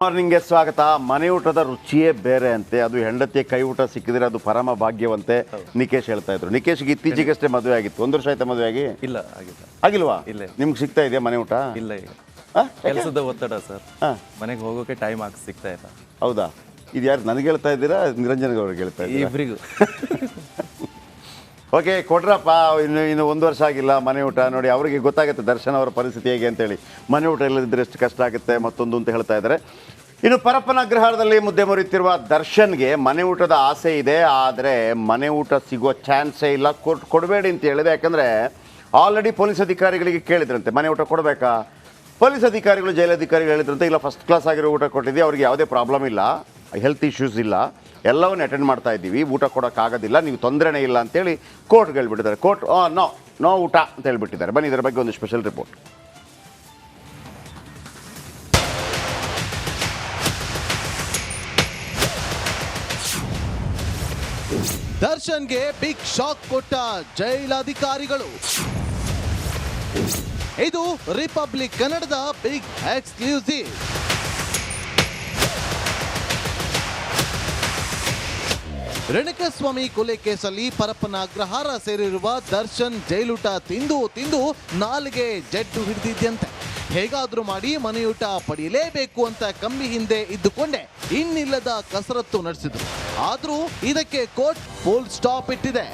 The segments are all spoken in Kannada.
ಮಾರ್ನಿಂಗ್ಗೆ ಸ್ವಾಗತ. ಮನೆ ಊಟದ ರುಚಿಯೇ ಬೇರೆ ಅಂತೆ. ಅದು ಹೆಂಡತಿಯ ಕೈ ಊಟ ಸಿಕ್ಕಿದ್ರೆ ಅದು ಪರಮ ಭಾಗ್ಯವಂತೆ ನಿಕೇಶ್ ಹೇಳ್ತಾ ಇದ್ರು. ನಿಕೇಶ್ಗೆ ಇತ್ತೀಚೆಗಷ್ಟೇ ಮದುವೆ ಆಗಿತ್ತು. 1 ವರ್ಷ ಆಯ್ತಾ ಮದುವೆ ಆಗಿ? ಇಲ್ಲ ಆಗಿಲ್ಲ. ಆಗಿಲ್ವಾ? ಇಲ್ಲ. ನಿಮ್ಗೆ ಸಿಗ್ತಾ ಇದೆಯಾ ಮನೆ ಊಟ? ಇಲ್ಲ, ಈಗ ಕೆಲಸದ ಒತ್ತಡ ಸರ್. ಮನೆಗೆ ಹೋಗೋಕೆ ಟೈಮ್ ಸಿಗ್ತಾ ಇಲ್ಲ. ಹೌದಾ? ಇದು ಯಾರು ನನಗೆ ಹೇಳ್ತಾ ಇದ್ದೀರಾ ನಿರಂಜನ್ಗೆ ಅವ್ರಿಗೆ ಹೇಳ್ತಾ ಇದ್ದೀರಾ? ಇಬ್ಬರಿಗೂ. ಓಕೆ, ಕೊಡ್ರಪ್ಪ. ಇನ್ನು 1 ವರ್ಷ ಆಗಿಲ್ಲ ಮನೆ ಊಟ. ನೋಡಿ, ಅವರಿಗೆ ಗೊತ್ತಾಗುತ್ತೆ ದರ್ಶನ್ ಅವರ ಪರಿಸ್ಥಿತಿ ಹೇಗೆ ಅಂತೇಳಿ. ಮನೆ ಊಟ ಇಲ್ಲದಿದ್ದರೆ ಎಷ್ಟು ಕಷ್ಟ ಆಗುತ್ತೆ ಮತ್ತೊಂದು ಅಂತ ಹೇಳ್ತಾ ಇದ್ದಾರೆ. ಇನ್ನು ಪರಪ್ಪನ ಅಗ್ರಹಾರದಲ್ಲಿ ಮುದ್ದೆ ಮುರಿತಿರುವ ದರ್ಶನ್ಗೆ ಮನೆ ಊಟದ ಆಸೆ ಇದೆ. ಆದರೆ ಮನೆ ಊಟ ಸಿಗುವ ಚಾನ್ಸೇ ಇಲ್ಲ. ಕೊಡಬೇಡಿ ಅಂತ ಹೇಳಿದೆ. ಯಾಕಂದರೆ ಆಲ್ರೆಡಿ ಪೊಲೀಸ್ ಅಧಿಕಾರಿಗಳಿಗೆ ಕೇಳಿದ್ರಂತೆ ಮನೆ ಊಟ ಕೊಡಬೇಕಾ. ಪೊಲೀಸ್ ಅಧಿಕಾರಿಗಳು, ಜೈಲಧಿಕಾರಿಗಳು ಹೇಳಿದ್ರಂತೆ ಇಲ್ಲ, ಫಸ್ಟ್ ಕ್ಲಾಸ್ ಆಗಿರೋ ಊಟ ಕೊಟ್ಟಿದ್ದೀವಿ, ಅವ್ರಿಗೆ ಯಾವುದೇ ಪ್ರಾಬ್ಲಮ್ ಇಲ್ಲ, ಹೆಲ್ತ್ ಇಶ್ಯೂಸ್ ಇಲ್ಲ, ಎಲ್ಲವನ್ನೂ ಅಟೆಂಡ್ ಮಾಡ್ತಾ ಇದ್ದೀವಿ, ಊಟ ಕೊಡೋಕ್ಕಾಗೋದಿಲ್ಲ, ನೀವು ತೊಂದರೆನೇ ಇಲ್ಲ ಅಂತೇಳಿ ಕೋರ್ಟ್ಗೆ ಹೇಳ್ಬಿಟ್ಟಿದ್ದಾರೆ. ಕೋರ್ಟ್ ನೋ ಊಟ ಅಂತ ಹೇಳ್ಬಿಟ್ಟಿದ್ದಾರೆ. ಬನ್ನಿ, ಇದರ ಬಗ್ಗೆ ಒಂದು ಸ್ಪೆಷಲ್ ರಿಪೋರ್ಟ್. ದರ್ಶನ್ಗೆ ಬಿಗ್ ಶಾಕ್ ಕೊಟ್ಟ ಜೈಲಾಧಿಕಾರಿಗಳು. ಇದು ರಿಪಬ್ಲಿಕ್ ಕನ್ನಡದ ಬಿಗ್ ಎಕ್ಸ್ಕ್ಲೂಸಿವ್. ರೇಣುಕಾಸ್ವಾಮಿ ಕೊಲೆ ಕೇಸಲ್ಲಿ ಪರಪ್ಪನ ಅಗ್ರಹಾರ ಸೇರಿರುವ ದರ್ಶನ್ ಜೈಲೂಟ ತಿಂದು ನಾಲಿಗೆ ಜಡ್ಡು ಹಿಡಿದಿದ್ದಂತೆ. ಹೇಗಾದ್ರೂ ಮಾಡಿ ಮನೆಯೂಟ ಪಡೆಯಲೇಬೇಕು ಅಂತ ಕಂಬಿ ಹಿಂದೆ ಇದ್ದುಕೊಂಡೆ ಇನ್ನಿಲ್ಲದ ಕಸರತ್ತು ನಡೆಸಿದ್ರು. ಆದ್ರೂ ಇದಕ್ಕೆ ಕೋರ್ಟ್ ಫುಲ್ ಸ್ಟಾಪ್ ಇಟ್ಟಿದೆ.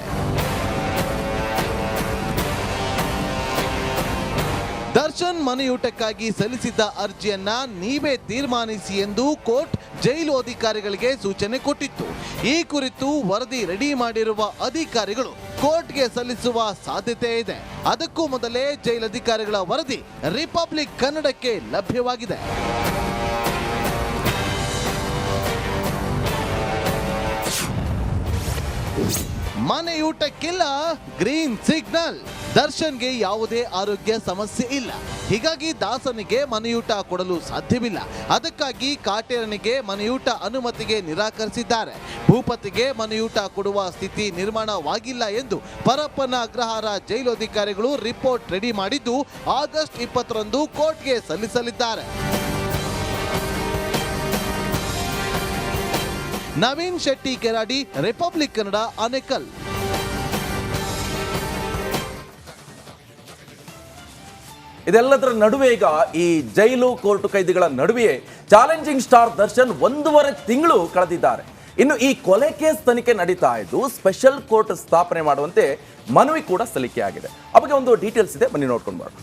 ದರ್ಶನ್ ಮನೆಯೂಟಕ್ಕಾಗಿ ಸಲ್ಲಿಸಿದ್ದ ಅರ್ಜಿಯನ್ನ ನೀವೇ ತೀರ್ಮಾನಿಸಿ ಎಂದು ಕೋರ್ಟ್ ಜೈಲು ಅಧಿಕಾರಿಗಳಿಗೆ ಸೂಚನೆ ಕೊಟ್ಟಿತ್ತು. ಈ ಕುರಿತು ವರದಿ ರೆಡಿ ಮಾಡಿರುವ ಅಧಿಕಾರಿಗಳು ಕೋರ್ಟ್ಗೆ ಸಲ್ಲಿಸುವ ಸಾಧ್ಯತೆ ಇದೆ. ಅದಕ್ಕೂ ಮೊದಲೇ ಜೈಲಧಿಕಾರಿಗಳ ವರದಿ ರಿಪಬ್ಲಿಕ್ ಕನ್ನಡಕ್ಕೆ ಲಭ್ಯವಾಗಿದೆ. ಮನೆಯೂಟಕ್ಕಿಲ್ಲ ಗ್ರೀನ್ ಸಿಗ್ನಲ್. ದರ್ಶನ್ಗೆ ಯಾವುದೇ ಆರೋಗ್ಯ ಸಮಸ್ಯೆ ಇಲ್ಲ, ಹೀಗಾಗಿ ದಾಸನಿಗೆ ಮನೆಯೂಟ ಕೊಡಲು ಸಾಧ್ಯವಿಲ್ಲ. ಅದಕ್ಕಾಗಿ ಕಾಟೇರನಿಗೆ ಮನೆಯೂಟ ಅನುಮತಿಗೆ ನಿರಾಕರಿಸಿದ್ದಾರೆ. ಭೂಪತಿಗೆ ಮನೆಯೂಟ ಕೊಡುವ ಸ್ಥಿತಿ ನಿರ್ಮಾಣವಾಗಿಲ್ಲ ಎಂದು ಪರಪ್ಪನ ಅಗ್ರಹಾರ ಜೈಲು ಅಧಿಕಾರಿಗಳು ರಿಪೋರ್ಟ್ ರೆಡಿ ಮಾಡಿದ್ದು ಆಗಸ್ಟ್ 20ರಂದು ಕೋರ್ಟ್ಗೆ ಸಲ್ಲಿಸಲಿದ್ದಾರೆ. ನವೀನ್ ಶೆಟ್ಟಿ ಕೆರಾಡಿ, ರಿಪಬ್ಲಿಕ್ ಕನ್ನಡ, ಆನೇಕಲ್. ಇದೆಲ್ಲದರ ನಡುವೆ ಈಗ ಈ ಜೈಲು ಕೋರ್ಟ್ ಕೈದಿಗಳ ನಡುವೆ ಚಾಲೆಂಜಿಂಗ್ ಸ್ಟಾರ್ ದರ್ಶನ್ 1.5 ತಿಂಗಳು ಕಳೆದಿದ್ದಾರೆ. ಇನ್ನು ಈ ಕೊಲೆ ಕೇಸ್ ತನಿಖೆ ನಡೀತಾ ಇದ್ದು ಸ್ಪೆಷಲ್ ಕೋರ್ಟ್ ಸ್ಥಾಪನೆ ಮಾಡುವಂತೆ ಮನವಿ ಕೂಡ ಸಲ್ಲಿಕೆಯಾಗಿದೆ. ಆ ಬಗ್ಗೆ ಒಂದು ಡೀಟೇಲ್ಸ್ ಇದೆ, ಬನ್ನಿ ನೋಡ್ಕೊಂಡು ಬರೋಣ.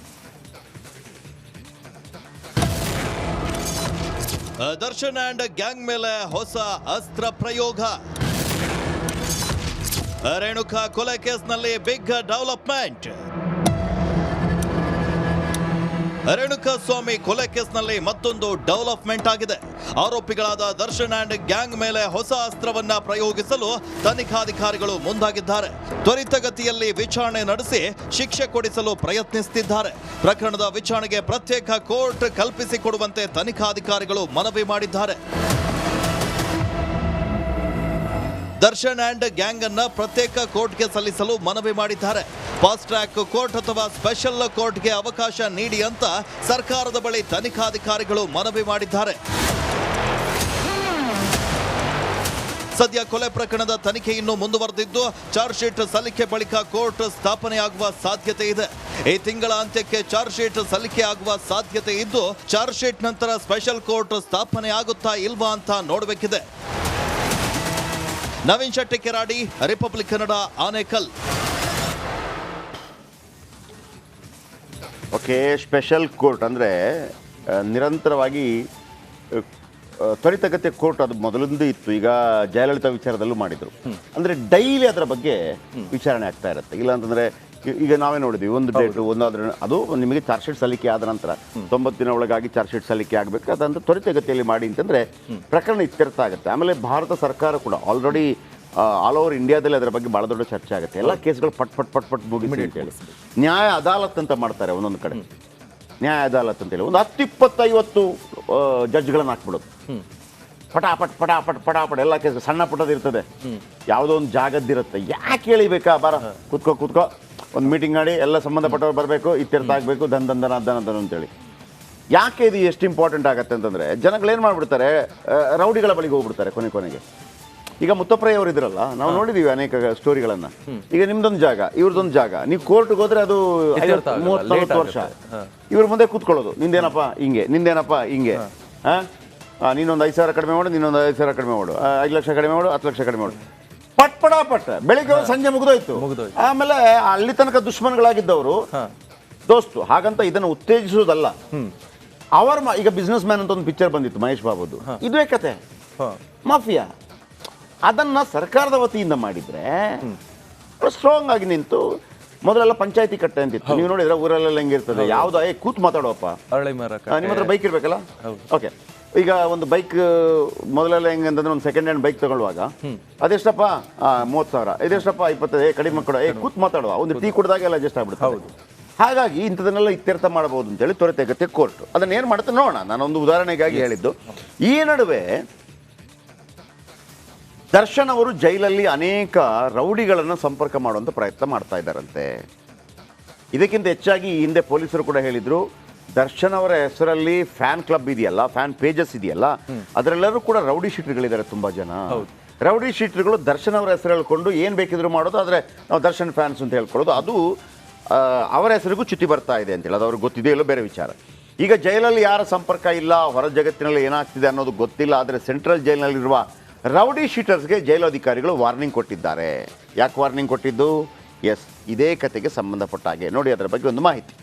ದರ್ಶನ್ ಅಂಡ್ ಗ್ಯಾಂಗ್ ಮೇಲೆ ಹೊಸ ಅಸ್ತ್ರ ಪ್ರಯೋಗ. ರೇಣುಕಾ ಕೊಲೆ ಕೇಸ್ನಲ್ಲಿ ಬಿಗ್ ಡೆವಲಪ್ಮೆಂಟ್. ರೇಣುಕಾಸ್ವಾಮಿ ಕೊಲೆ ಕೇಸ್ನಲ್ಲಿ ಮತ್ತೊಂದು ಡೆವಲಪ್ಮೆಂಟ್ ಆಗಿದೆ. ಆರೋಪಿಗಳಾದ ದರ್ಶನ್ ಅಂಡ್ ಗ್ಯಾಂಗ್ ಮೇಲೆ ಹೊಸ ಅಸ್ತ್ರವನ್ನ ಪ್ರಯೋಗಿಸಲು ತನಿಖಾಧಿಕಾರಿಗಳು ಮುಂದಾಗಿದ್ದಾರೆ. ತ್ವರಿತಗತಿಯಲ್ಲಿ ವಿಚಾರಣೆ ನಡೆಸಿ ಶಿಕ್ಷೆ ಕೊಡಿಸಲು ಪ್ರಯತ್ನಿಸುತ್ತಿದ್ದಾರೆ. ಪ್ರಕರಣದ ವಿಚಾರಣೆಗೆ ಪ್ರತ್ಯೇಕ ಕೋರ್ಟ್ ಕಲ್ಪಿಸಿಕೊಡುವಂತೆ ತನಿಖಾಧಿಕಾರಿಗಳು ಮನವಿ ಮಾಡಿದ್ದಾರೆ. ದರ್ಶನ್ ಅಂಡ್ ಗ್ಯಾಂಗ್ ಅನ್ನ ಪ್ರತ್ಯೇಕ ಕೋರ್ಟ್ಗೆ ಸಲ್ಲಿಸಲು ಮನವಿ ಮಾಡಿದ್ದಾರೆ. ಫಾಸ್ಟ್ ಟ್ರ್ಯಾಕ್ ಕೋರ್ಟ್ ಅಥವಾ ಸ್ಪೆಷಲ್ ಕೋರ್ಟ್ಗೆ ಅವಕಾಶ ನೀಡಿ ಅಂತ ಸರ್ಕಾರದ ಬಳಿ ತನಿಖಾಧಿಕಾರಿಗಳು ಮನವಿ ಮಾಡಿದ್ದಾರೆ. ಸದ್ಯ ಕೊಲೆ ಪ್ರಕರಣದ ತನಿಖೆ ಇನ್ನೂ ಮುಂದುವರೆದಿದ್ದು ಚಾರ್ಜ್ ಶೀಟ್ ಸಲ್ಲಿಕೆ ಬಳಿಕ ಕೋರ್ಟ್ ಸ್ಥಾಪನೆಯಾಗುವ ಸಾಧ್ಯತೆ ಇದೆ. ಈ ತಿಂಗಳ ಅಂತ್ಯಕ್ಕೆ ಚಾರ್ಜ್ ಶೀಟ್ ಸಲ್ಲಿಕೆ ಆಗುವ ಸಾಧ್ಯತೆ ಇದ್ದು ಚಾರ್ಜ್ ಶೀಟ್ ನಂತರ ಸ್ಪೆಷಲ್ ಕೋರ್ಟ್ ಸ್ಥಾಪನೆ ಆಗುತ್ತಾ ಇಲ್ವಾ ಅಂತ ನೋಡಬೇಕಿದೆ. Naveen Shetty Keradi, Republic Kannada, Anekal. Okay, special court ಅಂದರೆ ನಿರಂತರವಾಗಿ ತ್ವರಿತಗತಿಯ ಕೋರ್ಟ್ ಅದು ಮೊದಲಿಂದ ಇತ್ತು. ಈಗ ಜಯಲಲಿತಾ ವಿಚಾರದಲ್ಲೂ ಮಾಡಿದರು. ಅಂದರೆ ಡೈಲಿ ಅದರ ಬಗ್ಗೆ ವಿಚಾರಣೆ ಆಗ್ತಾ ಇರುತ್ತೆ. ಇಲ್ಲ ಅಂತಂದರೆ ಈಗ ನಾವೇ ನೋಡಿದ್ವಿ, ಒಂದು ಡೇಟು ಒಂದಾದ್ರೆ ಅದು ನಿಮಗೆ ಚಾರ್ಜ್ ಶೀಟ್ ಸಲ್ಲಿಕೆ ಆದ ನಂತರ 90 ದಿನ ಒಳಗಾಗಿ ಚಾರ್ಜ್ ಶೀಟ್ ಸಲ್ಲಿಕೆ ಆಗಬೇಕು. ಅದಂತ ತ್ವರಿತಗತಿಯಲ್ಲಿ ಮಾಡಿ ಅಂತಂದರೆ ಪ್ರಕರಣ ಇತ್ಯರ್ಥ ಆಗುತ್ತೆ. ಆಮೇಲೆ ಭಾರತ ಸರ್ಕಾರ ಕೂಡ ಆಲ್ರೆಡಿ ಆಲ್ ಓವರ್ ಇಂಡಿಯಾದಲ್ಲಿ ಅದರ ಬಗ್ಗೆ ಭಾಳ ದೊಡ್ಡ ಚರ್ಚೆ ಆಗುತ್ತೆ. ಎಲ್ಲ ಕೇಸ್ಗಳು ಪಟ್ ಪಟ್ ಪಟ್ ಪಟ್ ಮುಗಿಸಿ ಅಂತೇಳಿ ನ್ಯಾಯ ಅದಾಲತ್ ಅಂತ ಮಾಡ್ತಾರೆ. ಒಂದೊಂದು ಕಡೆ ನ್ಯಾಯ ಅದಾಲತ್ ಅಂತೇಳಿ ಒಂದು 10-20-50 ಜಡ್ಜ್ಗಳನ್ನು ಹಾಕ್ಬಿಡೋದು. ಪಟಾಪಟ್ ಪಟಾಪಟ್ ಪಟಾಪಟ್ ಎಲ್ಲ ಕೇಸ್ ಸಣ್ಣ ಪುಟ್ಟದ ಇರ್ತದೆ, ಯಾವುದೋ ಒಂದು ಜಾಗದ್ದಿರುತ್ತೆ. ಯಾಕೆ ಹೇಳಿಬೇಕಾ, ಬಾರ ಕೂತ್ಕೋ ಒಂದು ಮೀಟಿಂಗ್ ಮಾಡಿ ಎಲ್ಲ ಸಂಬಂಧಪಟ್ಟವ್ರು ಬರಬೇಕು, ಇತ್ಯರ್ಥ ಆಗಬೇಕು, ಧನ್ ಅಂತೇಳಿ ಯಾಕೆ ಇದು ಎಷ್ಟು ಇಂಪಾರ್ಟೆಂಟ್ ಆಗುತ್ತೆ ಅಂತಂದರೆ ಜನಗಳೇನು ಮಾಡಿಬಿಡ್ತಾರೆ, ರೌಡಿಗಳ ಬಳಿಗೆ ಹೋಗ್ಬಿಡ್ತಾರೆ ಕೊನೆಗೆ. ಈಗ ಮುತ್ತಪ್ರಯ್ಯ ಅವರು ಇದ್ರಲ್ಲ, ನಾವು ನೋಡಿದೀವಿ ಅನೇಕ ಸ್ಟೋರಿಗಳನ್ನ. ಈಗ ನಿಮ್ದೊಂದು ಜಾಗ, ಇವ್ರದೊಂದು ಜಾಗ, ನೀವು ಕೋರ್ಟ್ಗೆ ಹೋದ್ರೆ ಅದು 30-40 ವರ್ಷ ಇವ್ರ ಮುಂದೆ ಕೂತ್ಕೊಳ್ಳೋದು. ನಿಂದೇನಪ್ಪ ಹಿಂಗೆ, ನಿಂದೇನಪ್ಪ ಹಿಂಗೆ, ನೀನೊಂದು 5,000 ಕಡಿಮೆ ಮಾಡು, ನೀನೊಂದು 5,000 ಕಡಿಮೆ ಮಾಡು, 5 ಲಕ್ಷ ಕಡಿಮೆ ಮಾಡು, 10 ಲಕ್ಷ ಕಡಿಮೆ ಮಾಡು, ಪಟ್ ಬೆಳಿಗ್ಗೆ ಸಂಜೆ ಮುಗಿದೋಯ್ತು. ಆಮೇಲೆ ಅಲ್ಲಿ ತನಕ ದುಶ್ಮನ್ಗಳಾಗಿದ್ದವರು ದೋಸ್ತು. ಹಾಗಂತ ಇದನ್ನು ಉತ್ತೇಜಿಸುವುದಲ್ಲ. ಈಗ ಬಿಸ್ನೆಸ್ ಮ್ಯಾನ್ ಅಂತ ಒಂದು ಪಿಕ್ಚರ್ ಬಂದಿತ್ತು ಮಹೇಶ್ ಬಾಬುದು, ಇದುವೇ ಕತೆ, ಮಾಫಿಯಾ. ಅದನ್ನ ಸರ್ಕಾರದ ವತಿಯಿಂದ ಮಾಡಿದ್ರೆ ಸ್ಟ್ರಾಂಗ್ ಆಗಿ ನಿಂತು, ಮೊದಲೆಲ್ಲ ಪಂಚಾಯತಿ ಕಟ್ಟೆ ಅಂತಿತ್ತು, ನೀವು ನೋಡಿದ್ರೆ ಊರಲ್ಲೆಲ್ಲ ಹೆಂಗಿರ್ತದೆ, ಯಾವ್ದು ಕೂತ್ ಮಾತಾಡೋಪ್ಪ, ನಿಮ್ಮ ಹತ್ರ ಬೈಕ್ ಇರ್ಬೇಕಲ್ಲ, ಓಕೆ. ಈಗ ಒಂದು ಬೈಕ್ ಮೊದಲೆಲ್ಲ ಹೆಂಗಂತಂದ್ರೆ ಒಂದು ಸೆಕೆಂಡ್ ಹ್ಯಾಂಡ್ ಬೈಕ್ ತಗೊಳ್ಳುವಾಗ ಅದೆಷ್ಟಪ್ಪ 30,000, ಇದೆಷ್ಟಪ್ಪ 25, ಕಡಿಮೆ ಕೊಡ, ಕೂತ್ ಮಾತಾಡುವ, ಒಂದು ಟೀ ಕುಡಿದಾಗ ಎಲ್ಲ ಅಡ್ಜಸ್ಟ್ ಆಗ್ಬಿಡುತ್ತೆ. ಹಾಗಾಗಿ ಇಂಥದನ್ನೆಲ್ಲ ಇತ್ಯರ್ಥ ಮಾಡಬಹುದು ಅಂತೇಳಿ ತ್ವರಿತಗತಿ ಕೋರ್ಟ್ ಅದನ್ನ ಏನು ಮಾಡುತ್ತೆ ನೋಡೋಣ. ನಾನೊಂದು ಉದಾಹರಣೆಗಾಗಿ ಹೇಳಿದ್ದು. ಈ ನಡುವೆ ದರ್ಶನ್ ಅವರು ಜೈಲಲ್ಲಿ ಅನೇಕ ರೌಡಿಗಳನ್ನು ಸಂಪರ್ಕ ಮಾಡುವಂಥ ಪ್ರಯತ್ನ ಮಾಡ್ತಾ ಇದ್ದಾರಂತೆ. ಇದಕ್ಕಿಂತ ಹೆಚ್ಚಾಗಿ ಈ ಹಿಂದೆ ಪೊಲೀಸರು ಕೂಡ ಹೇಳಿದ್ರು, ದರ್ಶನ್ ಅವರ ಹೆಸರಲ್ಲಿ ಫ್ಯಾನ್ ಕ್ಲಬ್ ಇದೆಯಲ್ಲ, ಫ್ಯಾನ್ ಪೇಜಸ್ ಇದೆಯಲ್ಲ, ಅದರೆಲ್ಲರೂ ಕೂಡ ರೌಡಿ ಶೀಟರ್ಗಳಿದ್ದಾರೆ ತುಂಬ ಜನ. ರೌಡಿ ಶೀಟರ್ಗಳು ದರ್ಶನ್ ಅವರ ಹೆಸರು ಹೇಳ್ಕೊಂಡು ಏನು ಬೇಕಿದ್ರು ಮಾಡೋದು, ಆದರೆ ನಾವು ದರ್ಶನ್ ಫ್ಯಾನ್ಸ್ ಅಂತ ಹೇಳ್ಕೊಳ್ಳೋದು, ಅದು ಅವರ ಹೆಸರಿಗೂ ಚ್ಯುತಿ ಬರ್ತಾ ಇದೆ ಅಂತೇಳಿ ಅದು ಅವ್ರಿಗೆ ಗೊತ್ತಿದೆ, ಇಲ್ಲೋ ಬೇರೆ ವಿಚಾರ. ಈಗ ಜೈಲಲ್ಲಿ ಯಾರ ಸಂಪರ್ಕ ಇಲ್ಲ, ಹೊರ ಜಗತ್ತಿನಲ್ಲಿ ಏನಾಗ್ತಿದೆ ಅನ್ನೋದು ಗೊತ್ತಿಲ್ಲ, ಆದರೆ ಸೆಂಟ್ರಲ್ ಜೈಲಿನಲ್ಲಿರುವ ರೌಡಿ ಶೀಟರ್ಸ್ಗೆ ಜೈಲಾಧಿಕಾರಿಗಳು ವಾರ್ನಿಂಗ್ ಕೊಟ್ಟಿದ್ದಾರೆ. ಯಾಕೆ ವಾರ್ನಿಂಗ್ ಕೊಟ್ಟಿದ್ದು? ಎಸ್, ಇದೇ ಕತೆಗೆ ಸಂಬಂಧಪಟ್ಟ ಹಾಗೆ ನೋಡಿ, ಅದರ ಬಗ್ಗೆ ಒಂದು ಮಾಹಿತಿ.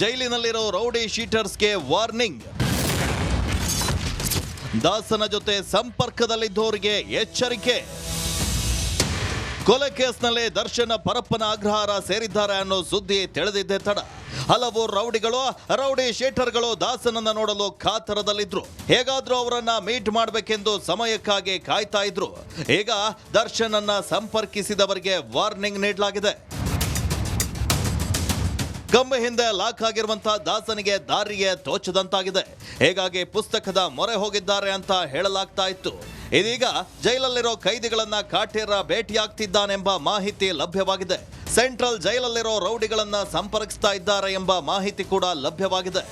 ಜೈಲಿನಲ್ಲಿರೋ ರೌಡಿ ಶೀಟರ್ಸ್ಗೆ ವಾರ್ನಿಂಗ್. ದಾಸನ ಜೊತೆ ಸಂಪರ್ಕದಲ್ಲಿದ್ದವರಿಗೆ ಎಚ್ಚರಿಕೆ. ಕೊಲೆ ಕೇಸ್ನಲ್ಲಿ ದರ್ಶನ ಪರಪ್ಪನ ಅಗ್ರಹಾರ ಸೇರಿದ್ದಾರೆ ಅನ್ನೋ ಸುದ್ದಿ ತಿಳಿದಿದ್ದೇ ತಡ ಹಲವು ರೌಡಿ ಶೀಟರ್ಗಳು ದಾಸನನ್ನ ನೋಡಲು ಕಾತರದಲ್ಲಿದ್ರು. ಹೇಗಾದ್ರೂ ಅವರನ್ನ ಮೀಟ್ ಮಾಡಬೇಕೆಂದು ಸಮಯಕ್ಕಾಗಿ ಕಾಯ್ತಾ ಇದ್ರು. ಈಗ ದರ್ಶನ್ ಅನ್ನ ಸಂಪರ್ಕಿಸಿದವರಿಗೆ ವಾರ್ನಿಂಗ್ ನೀಡಲಾಗಿದೆ. ಗೊಂಬೆ ಹಿಂದೆ ಲಾಕ್ ಆಗಿರುವಂತಹ ದಾಸನಿಗೆ ದಾರಿಗೆ ತೋಚದಂತಾಗಿದೆ. ಹೀಗಾಗಿ ಪುಸ್ತಕದ ಮೊರೆ ಹೋಗಿದ್ದಾರೆ ಅಂತ ಹೇಳಲಾಗ್ತಾ ಇತ್ತು. ಇದೀಗ ಜೈಲಲ್ಲಿರೋ ಕೈದಿಗಳನ್ನ ಕಾಟೇರ ಭೇಟಿಯಾಗ್ತಿದ್ದಾನೆಂಬ ಮಾಹಿತಿ ಲಭ್ಯವಾಗಿದೆ. ಸೆಂಟ್ರಲ್ ಜೈಲಲ್ಲಿರೋ ರೌಡಿಗಳನ್ನ ಸಂಪರ್ಕಿಸ್ತಾ ಇದ್ದಾರೆ ಎಂಬ ಮಾಹಿತಿ ಕೂಡ ಲಭ್ಯವಾಗಿದೆ.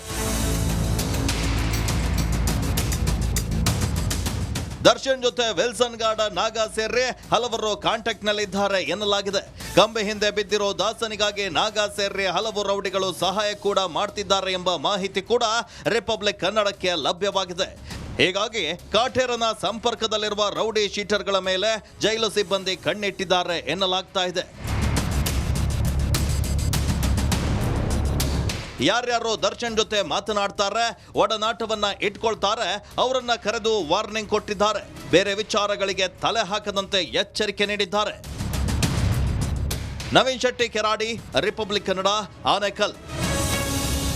ದರ್ಶನ್ ಜೊತೆ ವಿಲ್ಸನ್ ಗಾರ್ಡ, ನಾಗಾ ಸೇರಿ ಹಲವರು ಕಾಂಟ್ಯಾಕ್ಟ್ ನಲ್ಲಿದ್ದಾರೆ ಎನ್ನಲಾಗಿದೆ. ಕಂಬೆ ಹಿಂದೆ ಬಿದ್ದಿರೋ ದಾಸನಿಗಾಗಿ ನಾಗಾ ಸೇರಿ ಹಲವು ರೌಡಿಗಳು ಸಹಾಯ ಕೂಡ ಮಾಡ್ತಿದ್ದಾರೆ ಎಂಬ ಮಾಹಿತಿ ಕೂಡ ರಿಪಬ್ಲಿಕ್ ಕನ್ನಡಕ್ಕೆ ಲಭ್ಯವಾಗಿದೆ. ಹೀಗಾಗಿ ಕಾಟೇರನ ಸಂಪರ್ಕದಲ್ಲಿರುವ ರೌಡಿ ಶೀಟರ್ಗಳ ಮೇಲೆ ಜೈಲು ಸಿಬ್ಬಂದಿ ಕಣ್ಣಿಟ್ಟಿದ್ದಾರೆ ಎನ್ನಲಾಗ್ತಾ ಇದೆ. ಯಾರ್ಯಾರು ದರ್ಶನ್ ಜೊತೆ ಮಾತನಾಡ್ತಾರೆ, ಒಡನಾಟವನ್ನ ಇಟ್ಕೊಳ್ತಾರೆ, ಅವರನ್ನ ಕರೆದು ವಾರ್ನಿಂಗ್ ಕೊಟ್ಟಿದ್ದಾರೆ. ಬೇರೆ ವಿಚಾರಗಳಿಗೆ ತಲೆ ಹಾಕದಂತೆ ಎಚ್ಚರಿಕೆ ನೀಡಿದ್ದಾರೆ. ನವೀನ್ ಶೆಟ್ಟಿ, ಕೆರಾಡಿ, ರಿಪಬ್ಲಿಕ್ ಕನ್ನಡ, ಆನೇಕಲ್.